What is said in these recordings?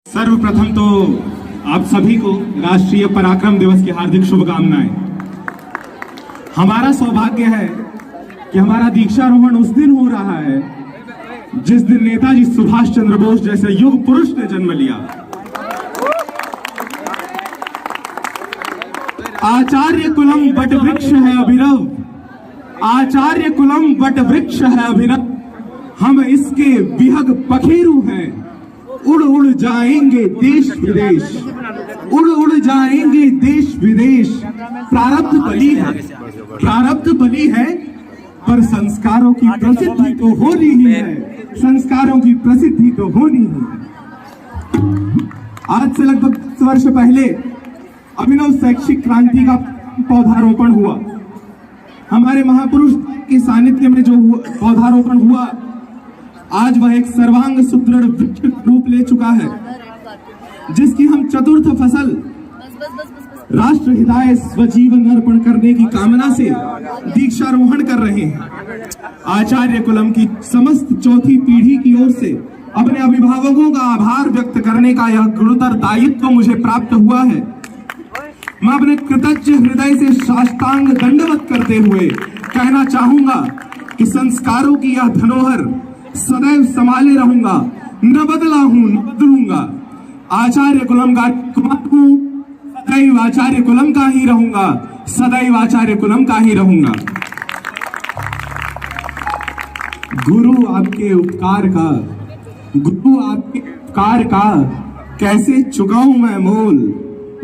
सर्वप्रथम तो आप सभी को राष्ट्रीय पराक्रम दिवस की हार्दिक शुभकामनाएं। हमारा सौभाग्य है कि हमारा दीक्षारोहण उस दिन हो रहा है जिस दिन नेताजी सुभाष चंद्र बोस जैसे युग पुरुष ने जन्म लिया। आचार्य कुलम बट वृक्ष है अभिनव, आचार्य कुलम बट वृक्ष है अभिनव, हम इसके विहग पखेरु हैं, उड़ उड़ जाएंगे देश विदेश, उड़ उड़ जाएंगे देश विदेश। प्रारब्ध बली है, प्रारब्ध बली है, पर संस्कारों की प्रसिद्धि तो होनी ही है, संस्कारों की प्रसिद्धि तो होनी ही है। आज से लगभग 10 वर्ष पहले अभिनव शैक्षिक क्रांति का पौधारोपण हुआ। हमारे महापुरुष के सानिध्य में जो पौधारोपण हुआ, आज वह एक सर्वांग सुदृढ़ वृक्ष रूप ले चुका है, जिसकी हम चतुर्थ फसल राष्ट्र हिताय स्वजीवन अर्पण करने की कामना से दीक्षारोहण कर रहे हैं। आचार्य कुलम की समस्त चौथी पीढ़ी की ओर से अपने अभिभावकों का आभार व्यक्त करने का यह गुरुतर दायित्व मुझे प्राप्त हुआ है। मैं अपने कृतज्ञ हृदय से साष्टांग दंडवत करते हुए कहना चाहूंगा कि संस्कारों की यह धरोहर सदैव संभाले रहूंगा, न बदला हूं न बदलूंगा। आचार्य कुलम का कुमार हूं, सदैव आचार्य कुलम का ही रहूंगा, सदैव आचार्य कुलम का ही रहूंगा। गुरु आपके उपकार का, गुरु आपके उपकार का कैसे चुकाऊं मैं मोल,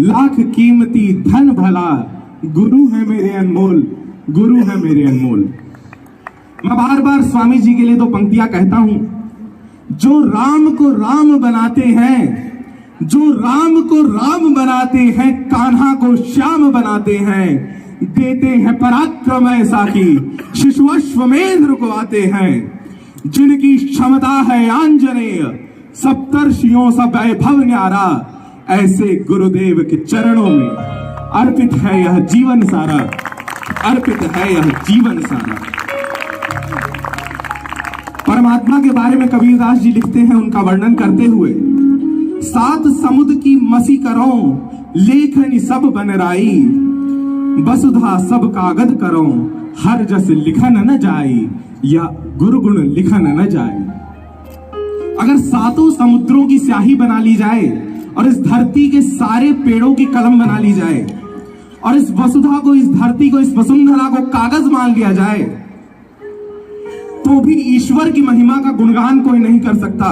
लाख कीमती धन भला, गुरु है मेरे अनमोल, गुरु है मेरे अनमोल। मैं बार बार स्वामी जी के लिए दो पंक्तियां कहता हूं। जो राम को राम बनाते हैं, जो राम को राम बनाते हैं, कान्हा को श्याम बनाते हैं, देते हैं पराक्रम ऐसा कि शिशु अश्वमेध को आते हैं। जिनकी क्षमता है आंजनेय, सप्तर्षियों सा वैभव न्यारा, ऐसे गुरुदेव के चरणों में अर्पित है यह जीवन सारा, अर्पित है यह जीवन सारा। परमात्मा के बारे में कबीरदास जी लिखते हैं, उनका वर्णन करते हुए, सात समुद्र की मसी करो, लेखनी सब बनराई, वसुधा सब कागद करो, हर जस लिखन न जाई, या गुरु गुण लिखन न जाए। अगर सातों समुद्रों की स्याही बना ली जाए और इस धरती के सारे पेड़ों की कलम बना ली जाए और इस वसुधा को, इस धरती को, इस वसुंधरा को कागज मान लिया जाए, तो भी ईश्वर की महिमा का गुणगान कोई नहीं कर सकता।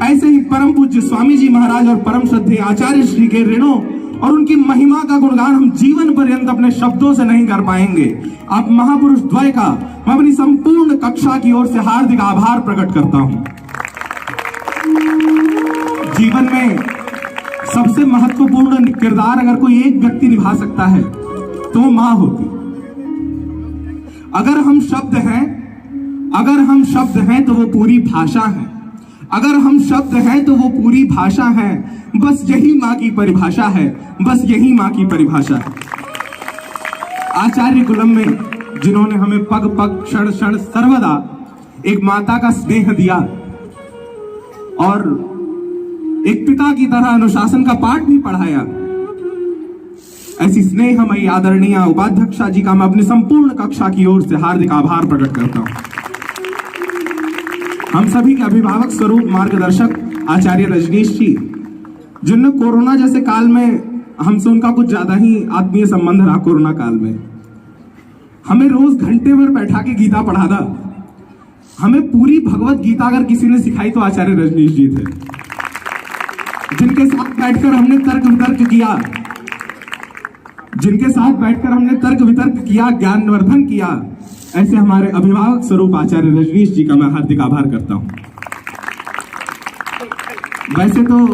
ऐसे ही परम पूज्य स्वामी जी महाराज और परम श्रद्धेय आचार्य श्री के ऋणों और उनकी महिमा का गुणगान हम जीवन पर्यंत अपने शब्दों से नहीं कर पाएंगे। आप महापुरुष द्वय का मैं अपनी संपूर्ण कक्षा की ओर से हार्दिक आभार प्रकट करता हूं। जीवन में सबसे महत्वपूर्ण किरदार अगर कोई एक व्यक्ति निभा सकता है तो वो मां होती। अगर हम शब्द हैं, अगर हम शब्द हैं तो वो पूरी भाषा है, अगर हम शब्द हैं तो वो पूरी भाषा है। बस यही मां की परिभाषा है, बस यही मां की परिभाषा है। आचार्य कुलम में जिन्होंने हमें पग पग क्षण क्षण सर्वदा एक माता का स्नेह दिया और एक पिता की तरह अनुशासन का पाठ भी पढ़ाया, ऐसी स्नेहमयी आदरणीय उपाध्यक्षा जी का मैं अपनी संपूर्ण कक्षा की ओर से हार्दिक आभार प्रकट करता हूं। हम सभी के अभिभावक स्वरूप मार्गदर्शक आचार्य रजनीश जी, जिनने कोरोना जैसे काल में हमसे उनका कुछ ज्यादा ही आत्मीय संबंध रहा। कोरोना काल में हमें रोज घंटे भर बैठा के गीता पढ़ाना, हमें पूरी भगवत गीता अगर किसी ने सिखाई तो आचार्य रजनीश जी थे, जिनके साथ बैठकर हमने तर्क वितर्क किया, जिनके साथ बैठकर हमने तर्क वितर्क किया, ज्ञानवर्धन किया। ऐसे हमारे अभिभावक स्वरूप आचार्य रजनीश जी का मैं हार्दिक आभार करता हूं। वैसे तो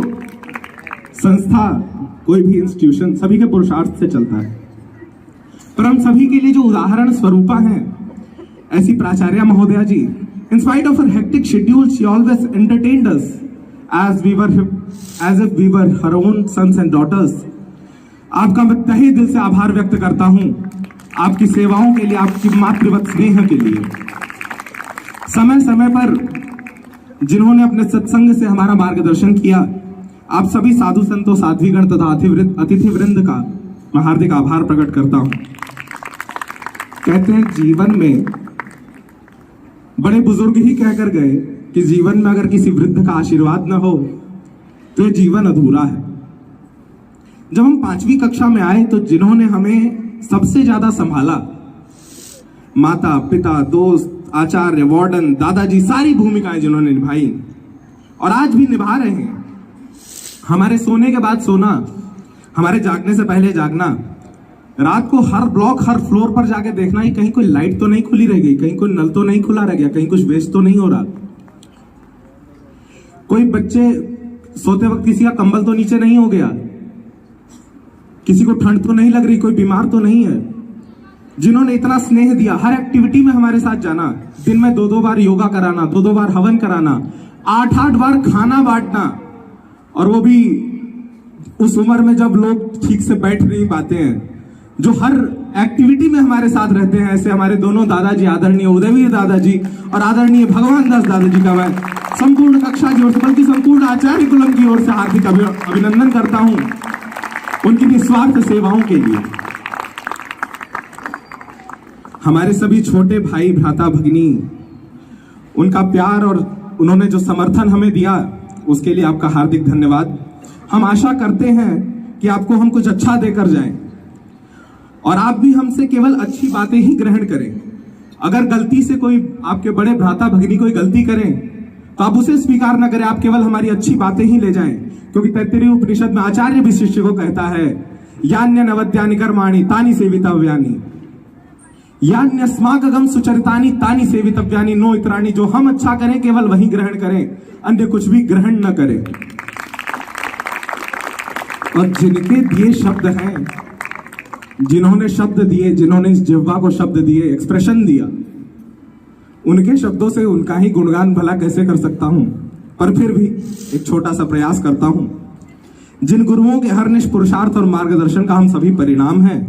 संस्था, कोई भी इंस्टीट्यूशन सभी के पुरुषार्थ से चलता है, पर हम सभी के लिए जो उदाहरण स्वरूपा हैं, ऐसी प्राचार्य महोदया जी, in spite of her hectic schedule, she always entertained us as if we were her own sons and daughters। आपका मैं तहे दिल से आभार व्यक्त करता हूं, आपकी सेवाओं के लिए, आपकी मातृवत स्नेह के लिए। समय समय पर जिन्होंने अपने सत्संग से हमारा मार्गदर्शन किया, आप सभी साधु संतों, साध्वीगण तथा अतिथि वृंद का मैं हार्दिक आभार प्रकट करता हूं। कहते हैं जीवन में बड़े बुजुर्ग ही कहकर गए कि जीवन में अगर किसी वृद्ध का आशीर्वाद न हो तो ये जीवन अधूरा है। जब हम 5वीं कक्षा में आए तो जिन्होंने हमें सबसे ज्यादा संभाला, माता पिता, दोस्त, आचार्य, वार्डन, दादाजी, सारी भूमिकाएं जिन्होंने निभाई और आज भी निभा रहे हैं। हमारे सोने के बाद सोना, हमारे जागने से पहले जागना, रात को हर ब्लॉक, हर फ्लोर पर जाके देखना ही कहीं कोई लाइट तो नहीं खुली रह गई, कहीं कोई नल तो नहीं खुला रह गया, कहीं कुछ वेस्ट तो नहीं हो रहा, कोई बच्चे सोते वक्त किसी का कंबल तो नीचे नहीं हो गया, किसी को ठंड तो नहीं लग रही, कोई बीमार तो नहीं है। जिन्होंने इतना स्नेह दिया, हर एक्टिविटी में हमारे साथ जाना, दिन में 2-2 बार योगा कराना, 2-2 बार हवन कराना, 8-8 बार खाना बांटना, और वो भी उस उम्र में जब लोग ठीक से बैठ नहीं पाते हैं, जो हर एक्टिविटी में हमारे साथ रहते हैं। ऐसे हमारे दोनों दादाजी, आदरणीय उदयवीर दादाजी और आदरणीय भगवान दास दादाजी का मैं संपूर्ण कक्षा की ओर से, बल्कि संपूर्ण आचार्य कुलम की ओर से हार्दिक अभिनंदन करता हूं उनकी निस्वार्थ सेवाओं के लिए। हमारे सभी छोटे भाई, भ्राता, भगिनी, उनका प्यार और उन्होंने जो समर्थन हमें दिया उसके लिए आपका हार्दिक धन्यवाद। हम आशा करते हैं कि आपको हम कुछ अच्छा देकर जाएं और आप भी हमसे केवल अच्छी बातें ही ग्रहण करें। अगर गलती से कोई आपके बड़े भ्राता भगिनी कोई गलती करें तो आप उसे स्वीकार न करें, आप केवल हमारी अच्छी बातें ही ले जाएं, क्योंकि तैत्तिरीय उपनिषद में आचार्य भी शिष्य को कहता है, यान्य नवद्यानि कर्माणि तानि सेवितव्यानि, यान्य स्माकगम सुचरितानि तानि सेवितव्यानि नो इतराणि। जो हम अच्छा करें केवल वही ग्रहण करें, अन्य कुछ भी ग्रहण न करें। और जिनके दिए शब्द हैं, जिन्होंने शब्द दिए, जिन्होंने इस जिह्वा को शब्द दिए, एक्सप्रेशन दिया, उनके शब्दों से उनका ही गुणगान भला कैसे कर सकता हूं, पर फिर भी एक छोटा सा प्रयास करता हूं। जिन गुरुओं के हरनिश पुरुषार्थ और मार्गदर्शन का हम सभी परिणाम हैं,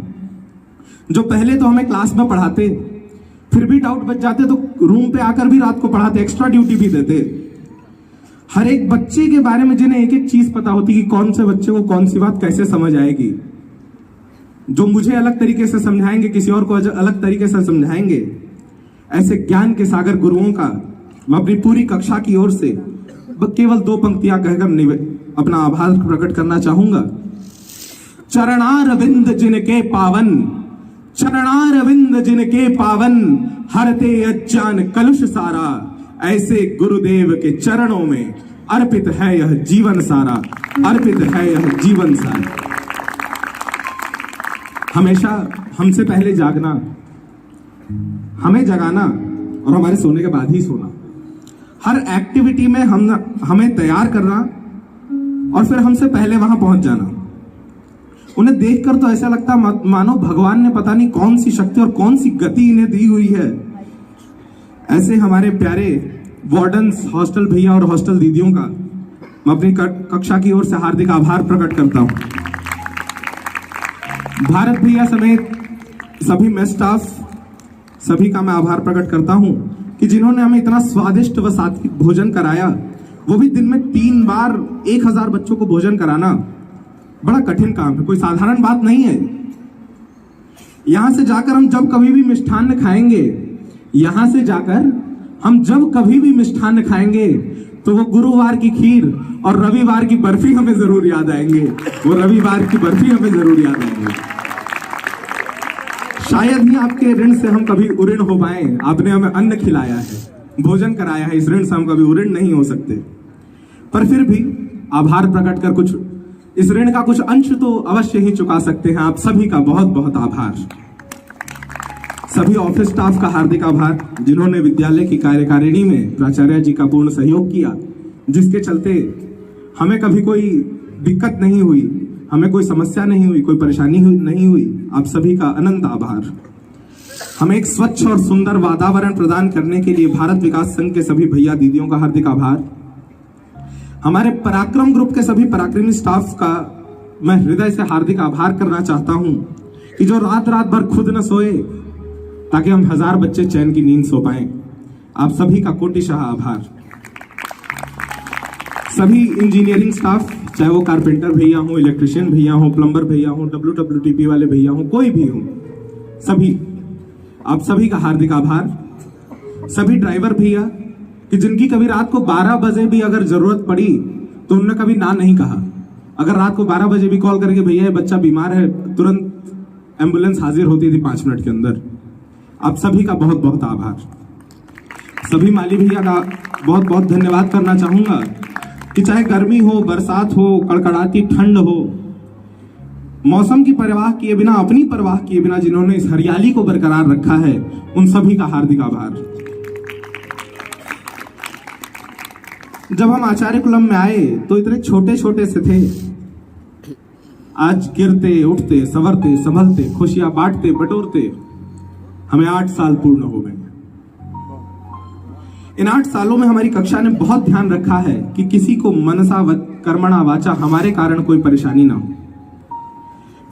जो पहले तो हमें क्लास में पढ़ाते, फिर भी डाउट बच जाते तो रूम पे आकर भी रात को पढ़ाते, एक्स्ट्रा ड्यूटी भी देते। हर एक बच्चे के बारे में जिन्हें एक एक चीज पता होती कि कौन से बच्चे को कौन सी बात कैसे समझ आएगी, जो मुझे अलग तरीके से समझाएंगे, किसी और को अलग तरीके से समझाएंगे। ऐसे ज्ञान के सागर गुरुओं का मैं अपनी पूरी कक्षा की ओर से केवल 2 पंक्तियां कहकर अपना आभार प्रकट करना चाहूंगा। चरणारविंद जिनके पावन, चरणारविंद जिनके पावन, हरते अज्ञान कलुष सारा, ऐसे गुरुदेव के चरणों में अर्पित है यह जीवन सारा, अर्पित है यह जीवन सारा। हमेशा हमसे पहले जागना, हमें जगाना और हमारे सोने के बाद ही सोना, हर एक्टिविटी में हमें तैयार करना और फिर हमसे पहले वहां पहुंच जाना। उन्हें देखकर तो ऐसा लगता मानो भगवान ने पता नहीं कौन सी शक्ति और कौन सी गति इन्हें दी हुई है। ऐसे हमारे प्यारे वार्डन्स, हॉस्टल भैया और हॉस्टल दीदियों का मैं अपनी कक्षा की ओर से हार्दिक आभार प्रकट करता हूं। भारत भैया समेत सभी मेस स्टाफ, सभी का मैं आभार प्रकट करता हूं कि जिन्होंने हमें इतना स्वादिष्ट व सात्विक भोजन कराया, वो भी दिन में 3 बार 1000 बच्चों को भोजन कराना बड़ा कठिन काम है, कोई साधारण बात नहीं है। यहां से जाकर हम जब कभी भी मिष्ठान्न खाएंगे, यहां से जाकर हम जब कभी भी मिष्ठान्न खाएंगे तो वो गुरुवार की खीर और रविवार की बर्फी हमें जरूर याद आएंगे, वो रविवार की बर्फी हमें जरूर याद आएंगे। शायद ही आपके ऋण से हम कभी उऋण हो पाए। आपने हमें अन्न खिलाया है, भोजन कराया है, इस ऋण से हम कभी उऋण नहीं हो सकते, पर फिर भी आभार प्रकट कर कुछ इस ऋण का कुछ अंश तो अवश्य ही चुका सकते हैं। आप सभी का बहुत बहुत आभार। सभी ऑफिस स्टाफ का हार्दिक आभार, जिन्होंने विद्यालय की कार्यकारिणी में प्राचार्य जी का पूर्ण सहयोग किया, जिसके चलते हमें कभी कोई दिक्कत नहीं हुई, हमें कोई समस्या नहीं हुई, कोई परेशानी नहीं हुई। आप सभी का अनंत आभार। हमें एक स्वच्छ और सुंदर वातावरण प्रदान करने के लिए भारत विकास संघ के सभी भैया दीदियों का हार्दिक आभार। हमारे पराक्रम ग्रुप के सभी पराक्रमी स्टाफ का मैं हृदय से हार्दिक आभार करना चाहता हूं कि जो रात रात भर खुद न सोए ताकि हम 1000 बच्चे चैन की नींद सो पाएं। आप सभी का कोटिशः आभार। सभी इंजीनियरिंग स्टाफ, चाहे वो कारपेंटर भैया हो, इलेक्ट्रिशियन भैया हो, प्लम्बर भैया हो, WWTP वाले भैया हो, कोई भी हो, सभी, आप सभी का हार्दिक आभार। सभी ड्राइवर भैया कि जिनकी कभी रात को 12 बजे भी अगर जरूरत पड़ी तो उन्होंने कभी ना नहीं कहा। अगर रात को 12 बजे भी कॉल करके भैया ये बच्चा बीमार है, तुरंत एम्बुलेंस हाजिर होती थी 5 मिनट के अंदर। आप सभी का बहुत बहुत आभार। सभी माली भैया का बहुत बहुत धन्यवाद करना चाहूंगा कि चाहे गर्मी हो, बरसात हो, कड़कड़ाती ठंड हो, मौसम की परवाह किए बिना, अपनी परवाह किए बिना जिन्होंने इस हरियाली को बरकरार रखा है, उन सभी का हार्दिक आभार। जब हम आचार्य कुलम में आए तो इतने छोटे छोटे से थे, आज गिरते उठते संवरते संभलते खुशियां बांटते बटोरते हमें 8 साल पूर्ण हो गए। इन 8 सालों में हमारी कक्षा ने बहुत ध्यान रखा है कि किसी को मनसा कर्मणा वाचा हमारे कारण कोई परेशानी ना हो।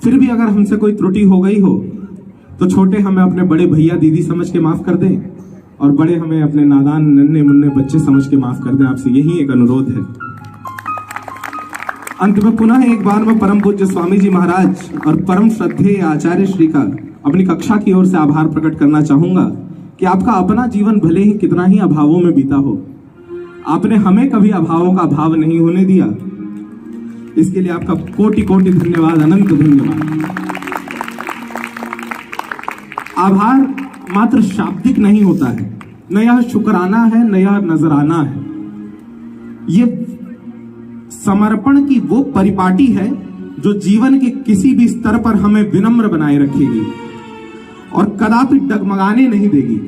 फिर भी अगर हमसे कोई त्रुटि हो गई हो तो छोटे हमें अपने बड़े भैया दीदी समझ के माफ कर दें और बड़े हमें अपने नादान नन्हे मुन्ने बच्चे समझ के माफ कर दें। आपसे यही एक अनुरोध है। अंत में पुनः एक बार मैं परम पूज्य स्वामी जी महाराज और परम श्रद्धेय आचार्य श्री का अपनी कक्षा की ओर से आभार प्रकट करना चाहूंगा कि आपका अपना जीवन भले ही कितना ही अभावों में बीता हो, आपने हमें कभी अभावों का अभाव नहीं होने दिया। इसके लिए आपका कोटि कोटि धन्यवाद, अनंत धन्यवाद। आभार मात्र शाब्दिक नहीं होता है, न यह शुक्राना है, न यह नजराना है। ये समर्पण की वो परिपाटी है जो जीवन के किसी भी स्तर पर हमें विनम्र बनाए रखेगी और कदापि डगमगाने नहीं देगी।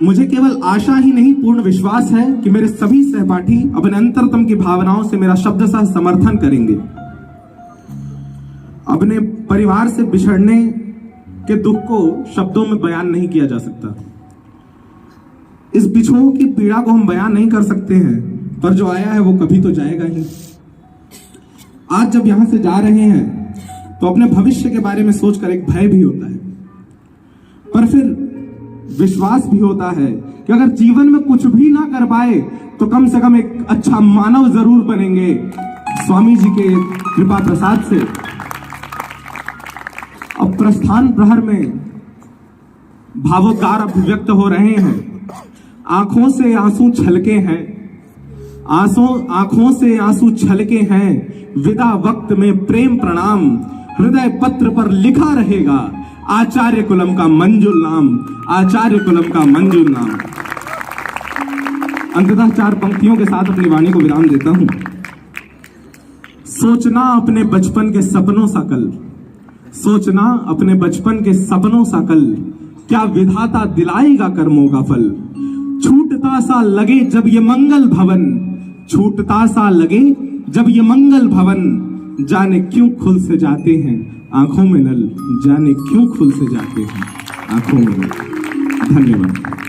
मुझे केवल आशा ही नहीं, पूर्ण विश्वास है कि मेरे सभी सहपाठी अपने अंतरतम की भावनाओं से मेरा शब्दशः समर्थन करेंगे। अपने परिवार से बिछड़ने के दुख को शब्दों में बयान नहीं किया जा सकता। इस बिछोह की पीड़ा को हम बयान नहीं कर सकते हैं, पर जो आया है वो कभी तो जाएगा ही। आज जब यहां से जा रहे हैं तो अपने भविष्य के बारे में सोचकर एक भय भी होता है, पर फिर विश्वास भी होता है कि अगर जीवन में कुछ भी ना कर पाए तो कम से कम एक अच्छा मानव जरूर बनेंगे स्वामी जी के कृपा प्रसाद से। अब प्रस्थान प्रहर में भावोद्गार अभिव्यक्त हो रहे हैं। आंखों से आंसू छलके हैं, आंखों से आंसू छलके हैं। विदा वक्त में प्रेम प्रणाम, हृदय पत्र पर लिखा रहेगा आचार्य कुलम का मंजुल नाम, आचार्य कुलम का मंजुल नाम। अंततः 4 पंक्तियों के साथ अपनी वाणी को विराम देता हूं। सोचना अपने बचपन के सपनों सा कल, सोचना अपने बचपन के सपनों सा कल, क्या विधाता दिलाएगा कर्मों का फल। छूटता सा लगे जब ये मंगल भवन, छूटता सा लगे जब ये मंगल भवन, जाने क्यों खुल से जाते हैं आंखों में नल, जाने क्यों खुल से जाते हैं आंखों में नल। धन्यवाद।